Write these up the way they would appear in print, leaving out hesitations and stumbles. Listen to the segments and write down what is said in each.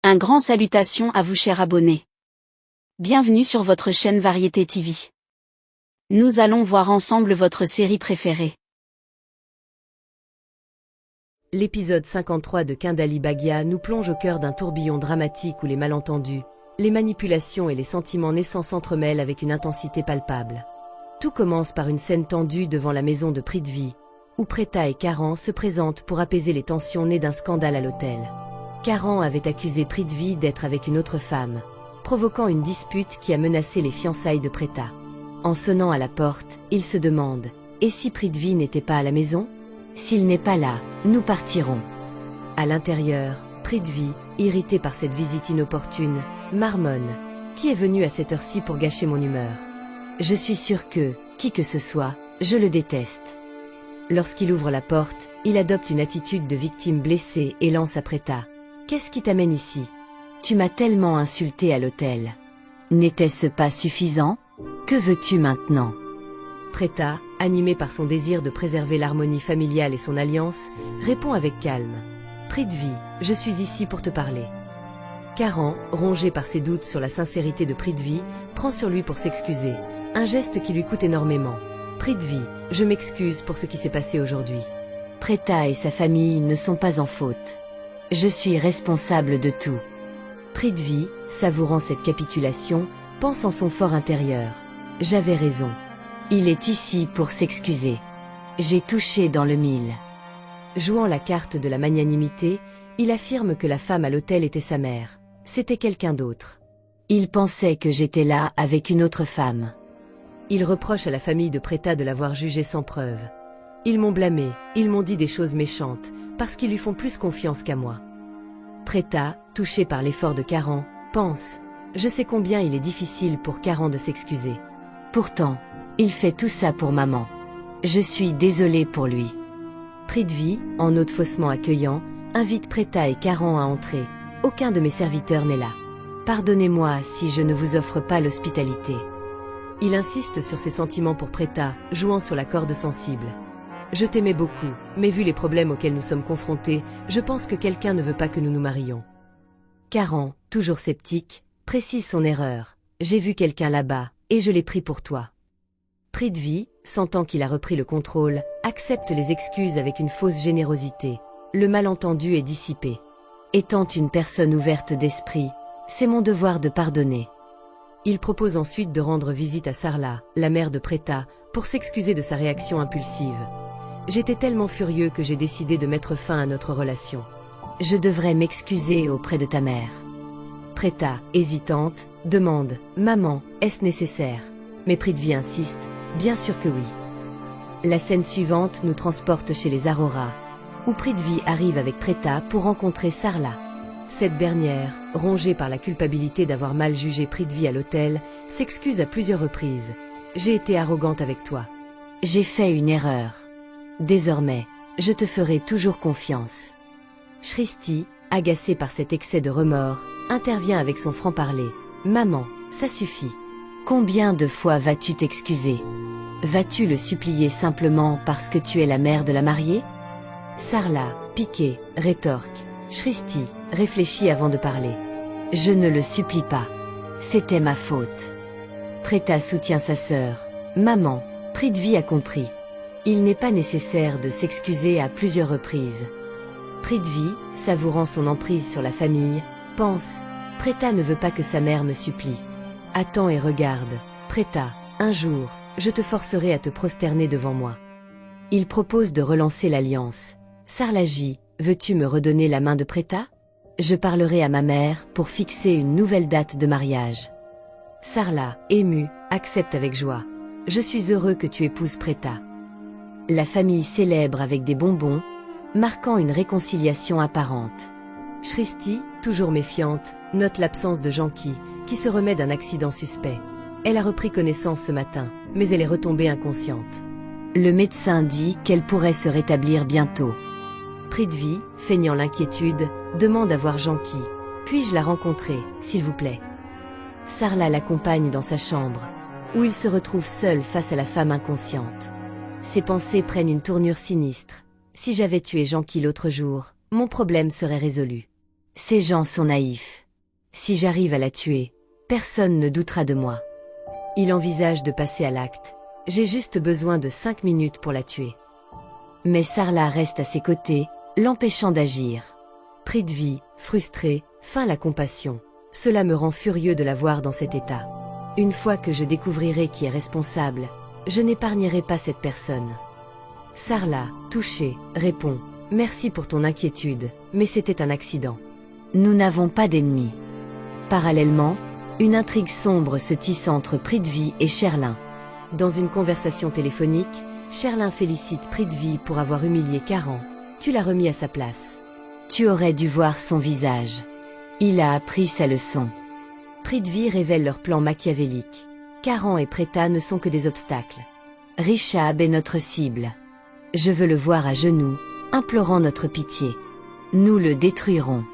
Un grand salutation à vous chers abonnés. Bienvenue sur votre chaîne Variété TV. Nous allons voir ensemble votre série préférée. L'épisode 53 de Kindali Bhagia nous plonge au cœur d'un tourbillon dramatique où les malentendus, les manipulations et les sentiments naissants s'entremêlent avec une intensité palpable. Tout commence par une scène tendue devant la maison de Prithvi, où Preeta et Karan se présentent pour apaiser les tensions nées d'un scandale à l'hôtel. Karan avait accusé Prithvi d'être avec une autre femme, provoquant une dispute qui a menacé les fiançailles de Preeta. En sonnant à la porte, il se demande « Et si Prithvi n'était pas à la maison ? S'il n'est pas là, nous partirons. » À l'intérieur, Prithvi, irrité par cette visite inopportune, marmonne « Qui est venu à cette heure-ci pour gâcher mon humeur ? Je suis sûr que, qui que ce soit, je le déteste. » Lorsqu'il ouvre la porte, il adopte une attitude de victime blessée et lance à Preeta « Qu'est-ce qui t'amène ici ? Tu m'as tellement insulté à l'hôtel. N'était-ce pas suffisant ? Que veux-tu maintenant ? » Preeta, animée par son désir de préserver l'harmonie familiale et son alliance, répond avec calme « Prithvi, je suis ici pour te parler. » Karan, rongé par ses doutes sur la sincérité de Prithvi, prend sur lui pour s'excuser, un geste qui lui coûte énormément. « Prithvi, je m'excuse pour ce qui s'est passé aujourd'hui. Preeta et sa famille ne sont pas en faute. Je suis responsable de tout. » Prithvi, savourant cette capitulation, pense en son fort intérieur. « J'avais raison. Il est ici pour s'excuser. J'ai touché dans le mille. » Jouant la carte de la magnanimité, il affirme que la femme à l'hôtel était sa mère. C'était quelqu'un d'autre. Il pensait que j'étais là avec une autre femme. Il reproche à la famille de Preeta de l'avoir jugé sans preuve. Ils m'ont blâmé, ils m'ont dit des choses méchantes, parce qu'ils lui font plus confiance qu'à moi. Preeta, touchée par l'effort de Karan, pense « Je sais combien il est difficile pour Karan de s'excuser. Pourtant, il fait tout ça pour maman. Je suis désolée pour lui. » Prithvi, en hôte faussement accueillant, invite Preeta et Karan à entrer. « Aucun de mes serviteurs n'est là. Pardonnez-moi si je ne vous offre pas l'hospitalité. » Il insiste sur ses sentiments pour Preeta, jouant sur la corde sensible. « Je t'aimais beaucoup, mais vu les problèmes auxquels nous sommes confrontés, je pense que quelqu'un ne veut pas que nous nous marions. » Karan, toujours sceptique, précise son erreur. « J'ai vu quelqu'un là-bas, et je l'ai pris pour toi. » Prithvi, sentant qu'il a repris le contrôle, accepte les excuses avec une fausse générosité. Le malentendu est dissipé. Étant une personne ouverte d'esprit, c'est mon devoir de pardonner. Il propose ensuite de rendre visite à Sarla, la mère de Preeta, pour s'excuser de sa réaction impulsive. « J'étais tellement furieux que j'ai décidé de mettre fin à notre relation. Je devrais m'excuser auprès de ta mère. » Preeta, hésitante, demande « Maman, est-ce nécessaire ?» Mais Prithvi insiste « Bien sûr que oui. » La scène suivante nous transporte chez les Arora, où Prithvi arrive avec Preeta pour rencontrer Sarla. Cette dernière, rongée par la culpabilité d'avoir mal jugé Prithvi à l'hôtel, s'excuse à plusieurs reprises. « J'ai été arrogante avec toi. J'ai fait une erreur. Désormais, je te ferai toujours confiance. » Shristi, agacée par cet excès de remords, intervient avec son franc-parler. « Maman, ça suffit. Combien de fois vas-tu t'excuser ? Vas-tu le supplier simplement parce que tu es la mère de la mariée ?» Sarla, piquée, rétorque. Shristi, réfléchit avant de parler. « Je ne le supplie pas. C'était ma faute. » Preeta soutient sa sœur. « Maman, Prithvi a compris. Il n'est pas nécessaire de s'excuser à plusieurs reprises. » Prithvi, savourant son emprise sur la famille, pense « Preeta ne veut pas que sa mère me supplie. Attends et regarde. Preeta, un jour, je te forcerai à te prosterner devant moi. » Il propose de relancer l'alliance. « Sarlaji, veux-tu me redonner la main de Preeta ? Je parlerai à ma mère pour fixer une nouvelle date de mariage. » Sarla, émue, accepte avec joie. « Je suis heureux que tu épouses Preeta. » La famille célèbre avec des bonbons, marquant une réconciliation apparente. Shristi, toujours méfiante, note l'absence de Janki, qui se remet d'un accident suspect. Elle a repris connaissance ce matin, mais elle est retombée inconsciente. Le médecin dit qu'elle pourrait se rétablir bientôt. Prithvi, feignant l'inquiétude, demande à voir Janki. « Puis-je la rencontrer, s'il vous plaît ?» Sarla l'accompagne dans sa chambre, où il se retrouve seul face à la femme inconsciente. Ses pensées prennent une tournure sinistre. « Si j'avais tué Janki l'autre jour, mon problème serait résolu. Ces gens sont naïfs. Si j'arrive à la tuer, personne ne doutera de moi. Il envisage de passer à l'acte. J'ai juste besoin de 5 minutes pour la tuer. Mais Sarla reste à ses côtés, l'empêchant d'agir. Prithvi, frustré, feint la compassion. Cela me rend furieux de la voir dans cet état. Une fois que je découvrirai qui est responsable, je n'épargnerai pas cette personne. Sarla, touchée, répond « Merci pour ton inquiétude, mais c'était un accident. Nous n'avons pas d'ennemis. » Parallèlement, une intrigue sombre se tisse entre Prithvi et Sherlin. Dans une conversation téléphonique, Sherlin félicite Prithvi pour avoir humilié Karan. « Tu l'as remis à sa place. Tu aurais dû voir son visage. Il a appris sa leçon. » Prithvi révèle leur plan machiavélique. Karan et Preta ne sont que des obstacles. Rishab est notre cible. Je veux le voir à genoux, implorant notre pitié. Nous le détruirons.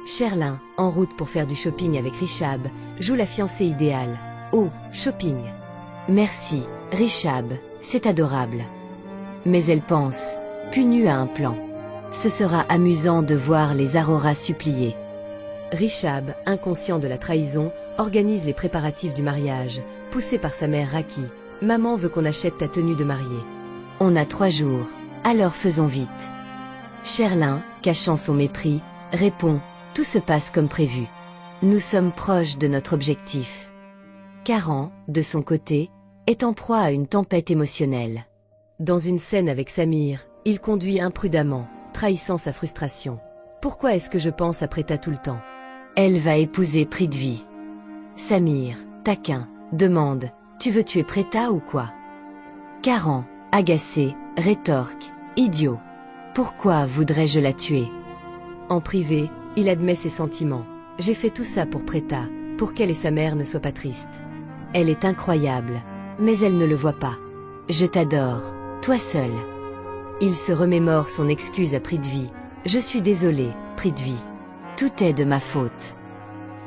Sherlin, en route pour faire du shopping avec Rishab, joue la fiancée idéale. Oh, shopping. Merci, Rishab, c'est adorable. Mais elle pense, Punu a un plan. Ce sera amusant de voir les Aroras supplier. Rishab, inconscient de la trahison, organise les préparatifs du mariage, poussé par sa mère Raki. Maman veut qu'on achète ta tenue de mariée. On a 3 jours, alors faisons vite. Sherlin, cachant son mépris, répond, tout se passe comme prévu. Nous sommes proches de notre objectif. Karan, de son côté, est en proie à une tempête émotionnelle. Dans une scène avec Samir, il conduit imprudemment, trahissant sa frustration. Pourquoi est-ce que je pense à Preta tout le temps? Elle va épouser Prithvi. Samir, taquin, demande, tu veux tuer Preta ou quoi? Karan, agacé, rétorque, idiot. Pourquoi voudrais-je la tuer? En privé, il admet ses sentiments. J'ai fait tout ça pour Preta, pour qu'elle et sa mère ne soient pas tristes. Elle est incroyable, mais elle ne le voit pas. Je t'adore, toi seul. Il se remémore son excuse à Prithvi. Je suis désolé, Prithvi. Tout est de ma faute.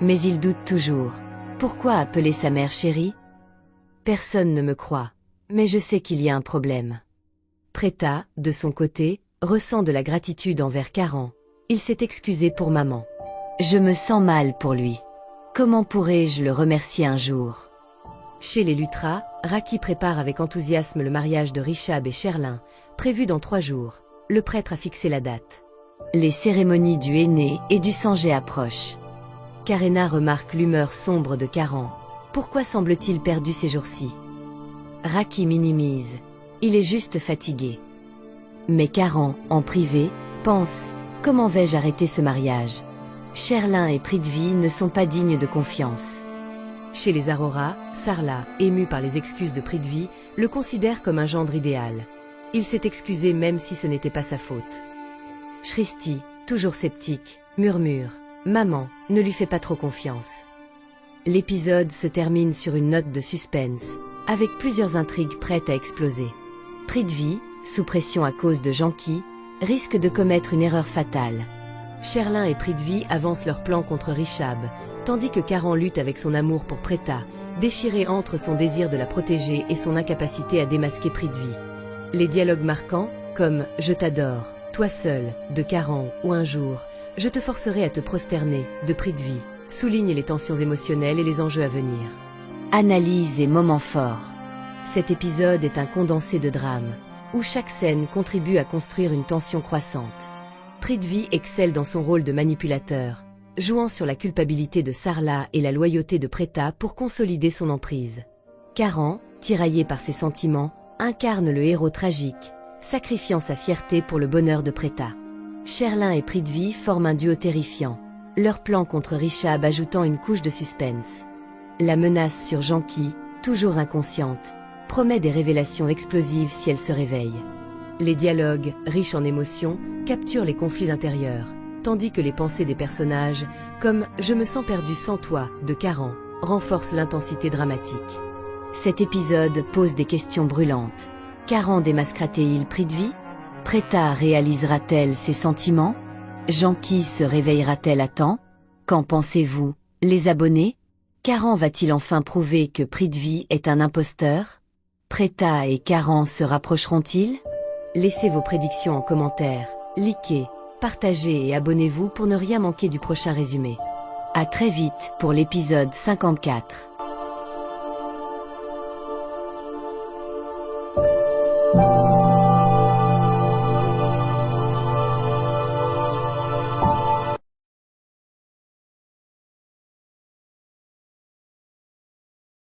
Mais il doute toujours. Pourquoi appeler sa mère chérie? Personne ne me croit, mais je sais qu'il y a un problème. Preta, de son côté, ressent de la gratitude envers Karan. Il s'est excusé pour maman. Je me sens mal pour lui. Comment pourrais-je le remercier un jour? Chez les Lutra, Raki prépare avec enthousiasme le mariage de Rishab et Sherlin, prévu dans 3 jours. Le prêtre a fixé la date. Les cérémonies du henné et du sangé approchent. Karena remarque l'humeur sombre de Karan. Pourquoi semble-t-il perdu ces jours-ci? Raki minimise. Il est juste fatigué. Mais Karan, en privé, pense, comment vais-je arrêter ce mariage? Sherlin et Prithvi ne sont pas dignes de confiance. Chez les Aroras, Sarla, ému par les excuses de Prithvi, le considère comme un gendre idéal. Il s'est excusé même si ce n'était pas sa faute. Shristi, toujours sceptique, murmure « Maman, ne lui fais pas trop confiance ». L'épisode se termine sur une note de suspense, avec plusieurs intrigues prêtes à exploser. Prithvi, sous pression à cause de Janki, risque de commettre une erreur fatale. Sherlin et Prithvi avancent leur plan contre Rishab, tandis que Karan lutte avec son amour pour Preta, déchiré entre son désir de la protéger et son incapacité à démasquer Prithvi. Les dialogues marquants, comme « Je t'adore »,« Toi seul » de Karan ou « Un jour, je te forcerai à te prosterner » de Prithvi, soulignent les tensions émotionnelles et les enjeux à venir. Analyse et moments forts. Cet épisode est un condensé de drame, où chaque scène contribue à construire une tension croissante. Prithvi excelle dans son rôle de manipulateur, jouant sur la culpabilité de Sarla et la loyauté de Preta pour consolider son emprise. Karan, tiraillé par ses sentiments, incarne le héros tragique, sacrifiant sa fierté pour le bonheur de Preta. Sherlin et Prithvi forment un duo terrifiant, leur plan contre Rishab ajoutant une couche de suspense. La menace sur Janki, toujours inconsciente, promet des révélations explosives si elle se réveille. Les dialogues, riches en émotions, capturent les conflits intérieurs, tandis que les pensées des personnages, comme « Je me sens perdu sans toi » de Karan, renforcent l'intensité dramatique. Cet épisode pose des questions brûlantes. Karan démasquera-t-il Prithvi? Preta réalisera-t-elle ses sentiments? Janki se réveillera-t-elle à temps? Qu'en pensez-vous, les abonnés? Karan va-t-il enfin prouver que Prithvi est un imposteur? Preta et Karan se rapprocheront-ils? Laissez vos prédictions en commentaire, likez, partagez et abonnez-vous pour ne rien manquer du prochain résumé. À très vite pour l'épisode 54.